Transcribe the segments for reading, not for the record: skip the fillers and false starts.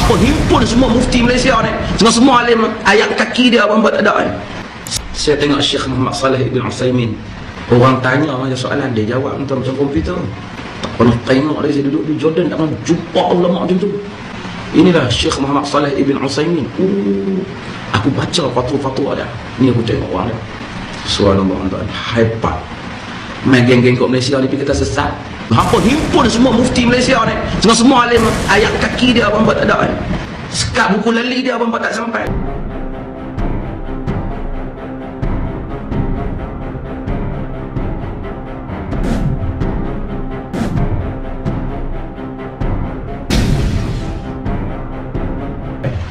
Hampa himpun semua mufti Malaysia ni, dengan semua alim, ayat kaki dia abang buat tak ada. Saya tengok Syekh Muhammad Saleh Ibn Utsaimin, orang tanya macam soalan, dia jawab macam komputer. Tak pernah tengok dia, saya duduk di Jordan tak pernah jumpa ulama macam tu. Inilah Syekh Muhammad Saleh Ibn Utsaimin. Aku baca fatwa-fatwa dia, ni aku tengok orang dia. Subhanallah, hebat. Main geng-geng kat Malaysia ni pergi kata sesat. Hampa himpun semua mufti Malaysia ni, dengan semua alim, ayat kaki dia abang buat tak ada. Sekat buku lali dia abang buat tak sampai.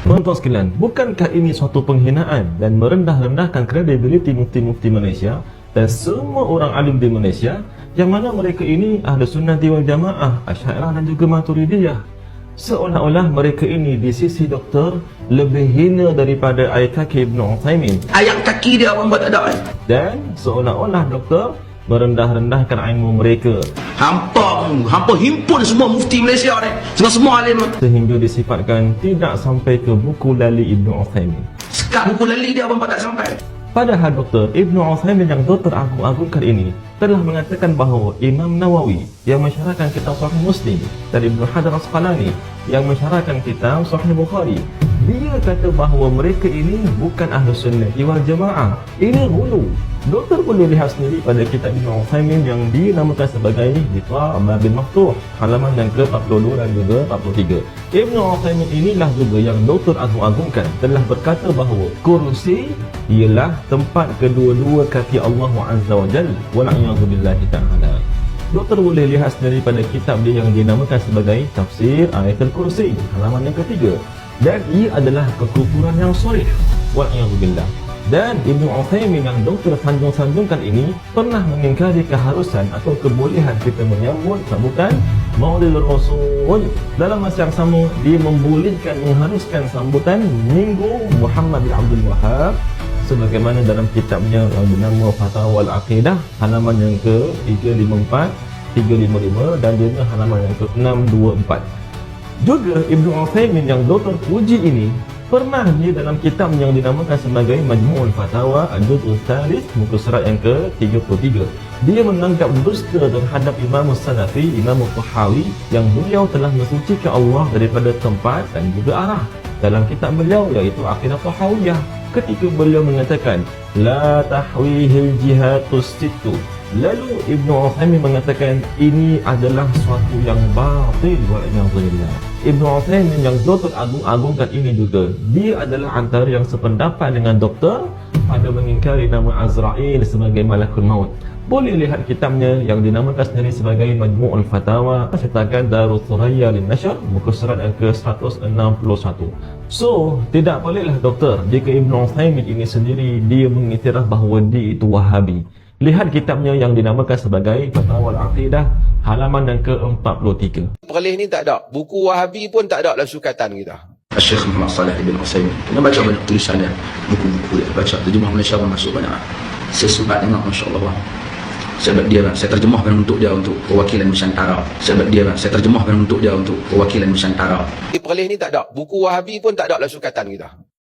Tuan-tuan sekalian, bukankah ini suatu penghinaan dan merendah-rendahkan kredibiliti mufti-mufti Malaysia dan semua orang alim di Malaysia, yang mana mereka ini ahli sunnati wal jamaah, Asy'ariyah dan juga Maturidiyah. Seolah-olah mereka ini di sisi doktor lebih hina daripada ayat kaki Ibn Utsaimin. Ayat kaki dia abang buat tak ada. Dan seolah-olah doktor merendah-rendahkan ilmu mereka. Hampa himpun semua mufti Malaysia ni, dengan semua alim, Sehingga disifatkan tidak sampai ke buku lali Ibn Utsaimin. sekat buku lali dia abang buat tak sampai. Padahal Dr. Ibn Utsaimin yang doktor agung-agungkan ini telah mengatakan bahawa Imam Nawawi yang mensyarahkan kitab Sahih Muslim dan Ibn Hajar Asqalani yang mensyarahkan kitab Sahih Bukhari, dia kata bahawa mereka ini bukan ahli sunnah wal jamaah. Ini hulu. Doktor boleh lihat sendiri pada kitab Ibn Utsaimin yang dinamakan sebagai Liqa' Babil Maftuh, halaman yang ke-42 dan juga 43. Ibn Utsaimin inilah juga yang doktor agung-agungkan telah berkata bahawa kursi ialah tempat kedua-dua kaki Allah Azza wa Jalla, wal'iyadzubillahi ta'ala. Doktor boleh lihat sendiri pada kitab dia yang dinamakan sebagai Tafsir Ayatul Kursi, halaman yang ketiga. Dan ia adalah kekufuran yang sharih, wal'iyadzubillah. Dan Ibn Utsaimin yang doktor sanjung-sanjungkan ini pernah mengingkari keharusan atau kebolehan kita menyambut sambutan Maulid Rasul. Dalam masa yang sama, dia membolehkan, mengharuskan sambutan Minggu Muhammad bin Abdul Wahab sebagaimana dalam kitabnya yang bernama Fatwa Al-Aqidah, halaman yang ke-354, 355 dan juga halaman yang ke-624. Juga Ibn Utsaimin yang doktor puji ini pernah dia dalam kitab yang dinamakan sebagai Majmu'ul Fatawa Al-Juz'ul Tsalits, muka surat yang ke-33, dia menganggap dusta terhadap Imam Salafi, Imam Tahawi, yang beliau telah mensucikan Allah daripada tempat dan juga arah dalam kitab beliau iaitu Aqidah Tahawiyah, ketika beliau mengatakan la tahwihil jihatus sittu. Lalu Ibn Utsaimin mengatakan ini adalah suatu yang batil, wal'iyadzubillah. Ibn Utsaimin yang doktor agung-agungkan ini juga, dia adalah antara yang sependapat dengan doktor pada mengingkari nama Azrail sebagai malakul maut. Boleh lihat kitabnya yang dinamakan sendiri sebagai Majmu'ul Fatawa, cetakan Darul Thuraya lin-Nashr, muka surat yang ke-161. So, tidak bolehlah doktor jika Ibn Utsaimin ini sendiri dia mengiktiraf bahawa dia itu Wahabi. Lihat kitabnya yang dinamakan sebagai Fatwa Al-Aqidah, halaman yang ke-43. Perleh ni tak ada. Buku Wahabi pun tak ada dalam sukatan kita. Syekh Muhammad Saleh Ibn Utsaimin, kena baca banyak tulisan dia, buku-buku dia, baca terjemah Malaysia pun masuk banyak. Saya sempat tengok, masya-Allah. Sebab dia saya terjemahkan untuk dia untuk perwakilan Nusantara. Sebab dia saya terjemahkan untuk dia untuk perwakilan Nusantara. Perleh ni tak ada. Buku Wahabi pun tak ada dalam sukatan kita.